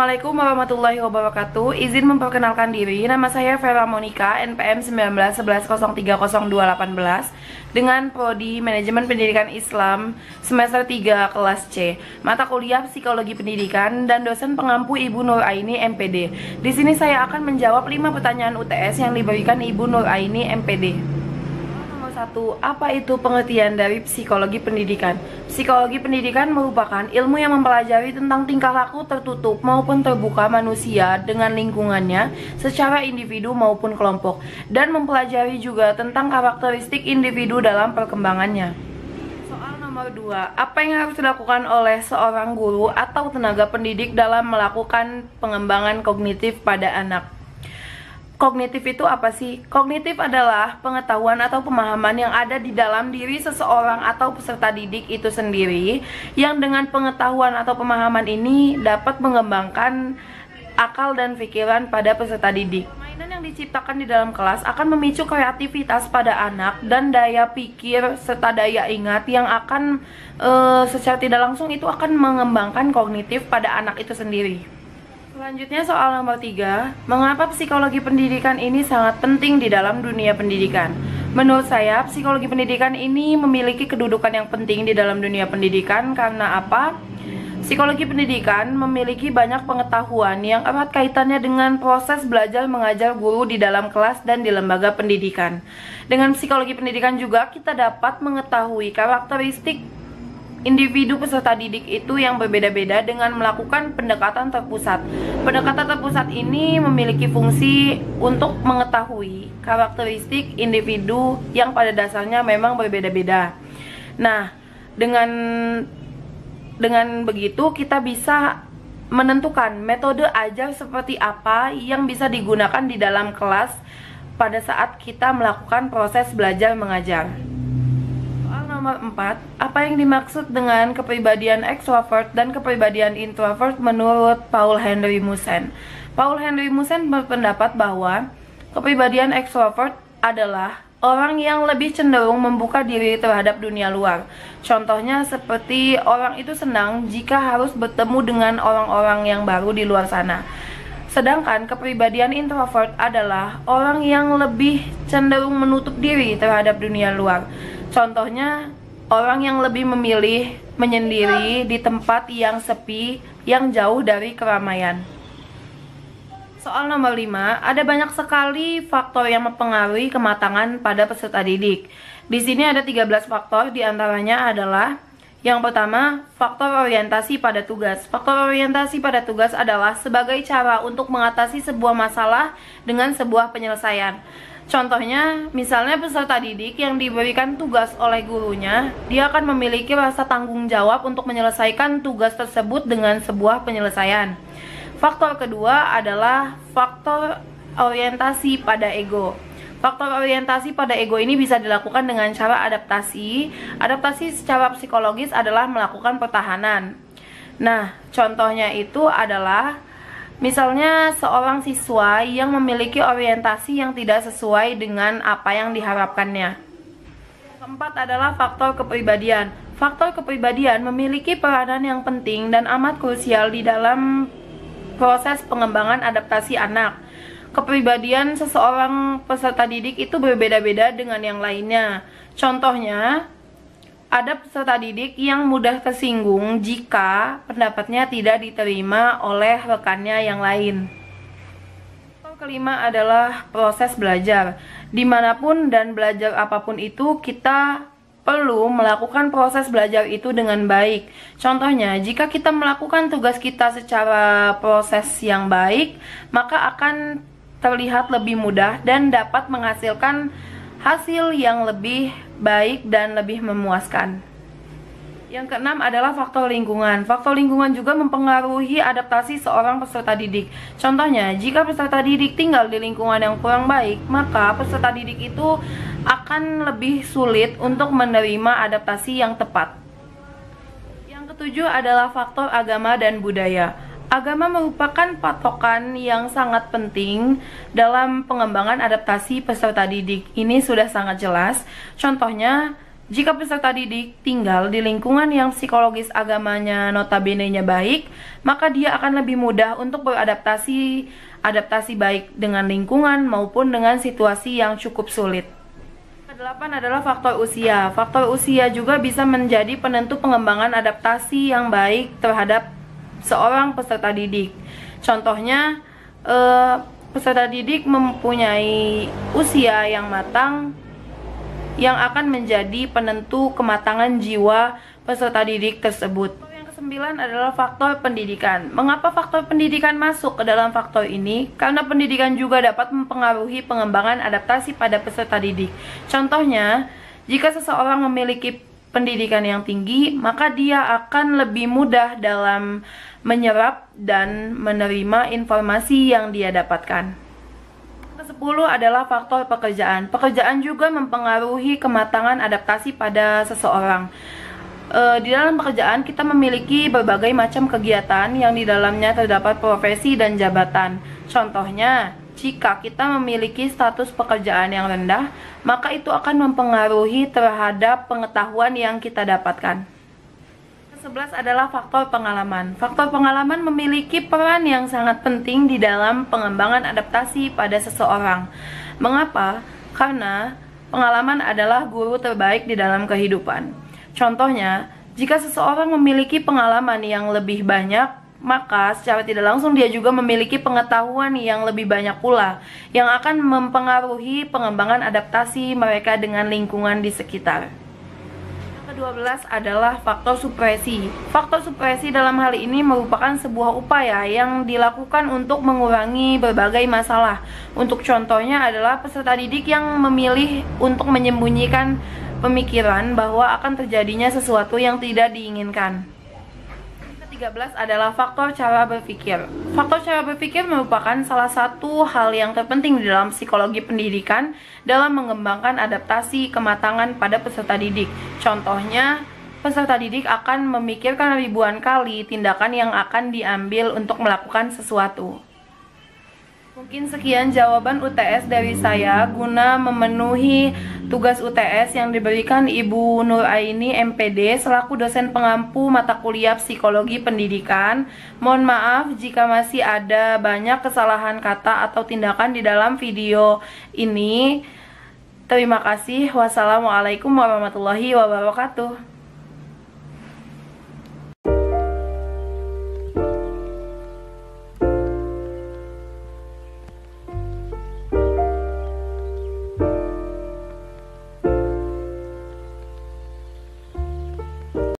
Assalamualaikum warahmatullahi wabarakatuh. Izin memperkenalkan diri, nama saya Vera Monica, NPM 1911030218 dengan Prodi Manajemen Pendidikan Islam semester 3 kelas C, mata kuliah Psikologi Pendidikan, dan dosen pengampu Ibu Nur Aini MPD. Di sini saya akan menjawab 5 pertanyaan UTS yang diberikan Ibu Nur Aini MPD. 1. Apa itu pengertian dari psikologi pendidikan? Psikologi pendidikan merupakan ilmu yang mempelajari tentang tingkah laku tertutup maupun terbuka manusia dengan lingkungannya secara individu maupun kelompok, dan mempelajari juga tentang karakteristik individu dalam perkembangannya. Soal nomor 2. Apa yang harus dilakukan oleh seorang guru atau tenaga pendidik dalam melakukan pengembangan kognitif pada anak? Kognitif itu apa sih? Kognitif adalah pengetahuan atau pemahaman yang ada di dalam diri seseorang atau peserta didik itu sendiri, yang dengan pengetahuan atau pemahaman ini dapat mengembangkan akal dan pikiran pada peserta didik. Permainan yang diciptakan di dalam kelas akan memicu kreativitas pada anak dan daya pikir serta daya ingat yang akan secara tidak langsung itu akan mengembangkan kognitif pada anak itu sendiri. Selanjutnya soal nomor 3, mengapa psikologi pendidikan ini sangat penting di dalam dunia pendidikan? Menurut saya, psikologi pendidikan ini memiliki kedudukan yang penting di dalam dunia pendidikan karena apa? Psikologi pendidikan memiliki banyak pengetahuan yang erat kaitannya dengan proses belajar mengajar guru di dalam kelas dan di lembaga pendidikan. Dengan psikologi pendidikan juga kita dapat mengetahui karakteristik individu peserta didik itu yang berbeda-beda dengan melakukan pendekatan terpusat. Pendekatan terpusat ini memiliki fungsi untuk mengetahui karakteristik individu yang pada dasarnya memang berbeda-beda. Nah, dengan begitu kita bisa menentukan metode ajar seperti apa yang bisa digunakan di dalam kelas pada saat kita melakukan proses belajar mengajar. Nomor 4, apa yang dimaksud dengan kepribadian extrovert dan kepribadian introvert menurut Paul Henry Musen? Paul Henry Musen berpendapat bahwa kepribadian extrovert adalah orang yang lebih cenderung membuka diri terhadap dunia luar. Contohnya seperti orang itu senang jika harus bertemu dengan orang-orang yang baru di luar sana. Sedangkan kepribadian introvert adalah orang yang lebih cenderung menutup diri terhadap dunia luar. Contohnya, orang yang lebih memilih menyendiri di tempat yang sepi, yang jauh dari keramaian. Soal nomor 5, ada banyak sekali faktor yang mempengaruhi kematangan pada peserta didik. Di sini ada 13 faktor, diantaranya adalah yang pertama, faktor orientasi pada tugas. Faktor orientasi pada tugas adalah sebagai cara untuk mengatasi sebuah masalah dengan sebuah penyelesaian. Contohnya, misalnya peserta didik yang diberikan tugas oleh gurunya, dia akan memiliki rasa tanggung jawab untuk menyelesaikan tugas tersebut dengan sebuah penyelesaian. Faktor kedua adalah faktor orientasi pada ego. Faktor orientasi pada ego ini bisa dilakukan dengan cara adaptasi. Adaptasi secara psikologis adalah melakukan pertahanan. Nah, contohnya itu adalah misalnya seorang siswa yang memiliki orientasi yang tidak sesuai dengan apa yang diharapkannya. Keempat adalah faktor kepribadian. Faktor kepribadian memiliki peranan yang penting dan amat krusial di dalam proses pengembangan adaptasi anak. Kepribadian seseorang peserta didik itu berbeda-beda dengan yang lainnya. Contohnya, ada peserta didik yang mudah tersinggung jika pendapatnya tidak diterima oleh rekannya yang lain. Faktor kelima adalah proses belajar. Dimanapun dan belajar apapun itu, kita perlu melakukan proses belajar itu dengan baik. Contohnya, jika kita melakukan tugas kita secara proses yang baik, maka akan terlihat lebih mudah dan dapat menghasilkan hasil yang lebih baik dan lebih memuaskan. Yang keenam adalah faktor lingkungan. Faktor lingkungan juga mempengaruhi adaptasi seorang peserta didik. Contohnya, jika peserta didik tinggal di lingkungan yang kurang baik, maka peserta didik itu akan lebih sulit untuk menerima adaptasi yang tepat. Yang ketujuh adalah faktor agama dan budaya. Agama merupakan patokan yang sangat penting dalam pengembangan adaptasi peserta didik. Ini sudah sangat jelas. Contohnya, Jika peserta didik tinggal di lingkungan yang psikologis agamanya notabene-nya baik, maka dia akan lebih mudah untuk beradaptasi baik dengan lingkungan maupun dengan situasi yang cukup sulit. Kedelapan adalah faktor usia. Faktor usia juga bisa menjadi penentu pengembangan adaptasi yang baik terhadap seorang peserta didik. Contohnya, peserta didik mempunyai usia yang matang yang akan menjadi penentu kematangan jiwa peserta didik tersebut. Yang kesembilan adalah faktor pendidikan. Mengapa faktor pendidikan masuk ke dalam faktor ini? Karena pendidikan juga dapat mempengaruhi pengembangan adaptasi pada peserta didik. Contohnya, jika seseorang memiliki pendidikan yang tinggi, maka dia akan lebih mudah dalam menyerap dan menerima informasi yang dia dapatkan. Ke-10 adalah faktor pekerjaan. Pekerjaan juga mempengaruhi kematangan adaptasi pada seseorang. Di dalam pekerjaan kita memiliki berbagai macam kegiatan yang di dalamnya terdapat profesi dan jabatan. Contohnya, jika kita memiliki status pekerjaan yang rendah, maka itu akan mempengaruhi terhadap pengetahuan yang kita dapatkan. Ke-11 adalah faktor pengalaman. Faktor pengalaman memiliki peran yang sangat penting di dalam pengembangan adaptasi pada seseorang. Mengapa? Karena pengalaman adalah guru terbaik di dalam kehidupan. Contohnya, jika seseorang memiliki pengalaman yang lebih banyak, maka secara tidak langsung dia juga memiliki pengetahuan yang lebih banyak pula, yang akan mempengaruhi pengembangan adaptasi mereka dengan lingkungan di sekitar. Ke-12 adalah faktor supresi. Faktor supresi dalam hal ini merupakan sebuah upaya yang dilakukan untuk mengurangi berbagai masalah. Untuk contohnya adalah peserta didik yang memilih untuk menyembunyikan pemikiran bahwa akan terjadinya sesuatu yang tidak diinginkan. Ke-13 adalah faktor cara berpikir. Faktor cara berpikir merupakan salah satu hal yang terpenting di dalam psikologi pendidikan dalam mengembangkan adaptasi kematangan pada peserta didik. Contohnya, peserta didik akan memikirkan ribuan kali tindakan yang akan diambil untuk melakukan sesuatu. Mungkin sekian jawaban UTS dari saya guna memenuhi tugas UTS yang diberikan Ibu Nur Aini MPD selaku dosen pengampu mata kuliah Psikologi Pendidikan. Mohon maaf jika masih ada banyak kesalahan kata atau tindakan di dalam video ini. Terima kasih. Wassalamualaikum warahmatullahi wabarakatuh.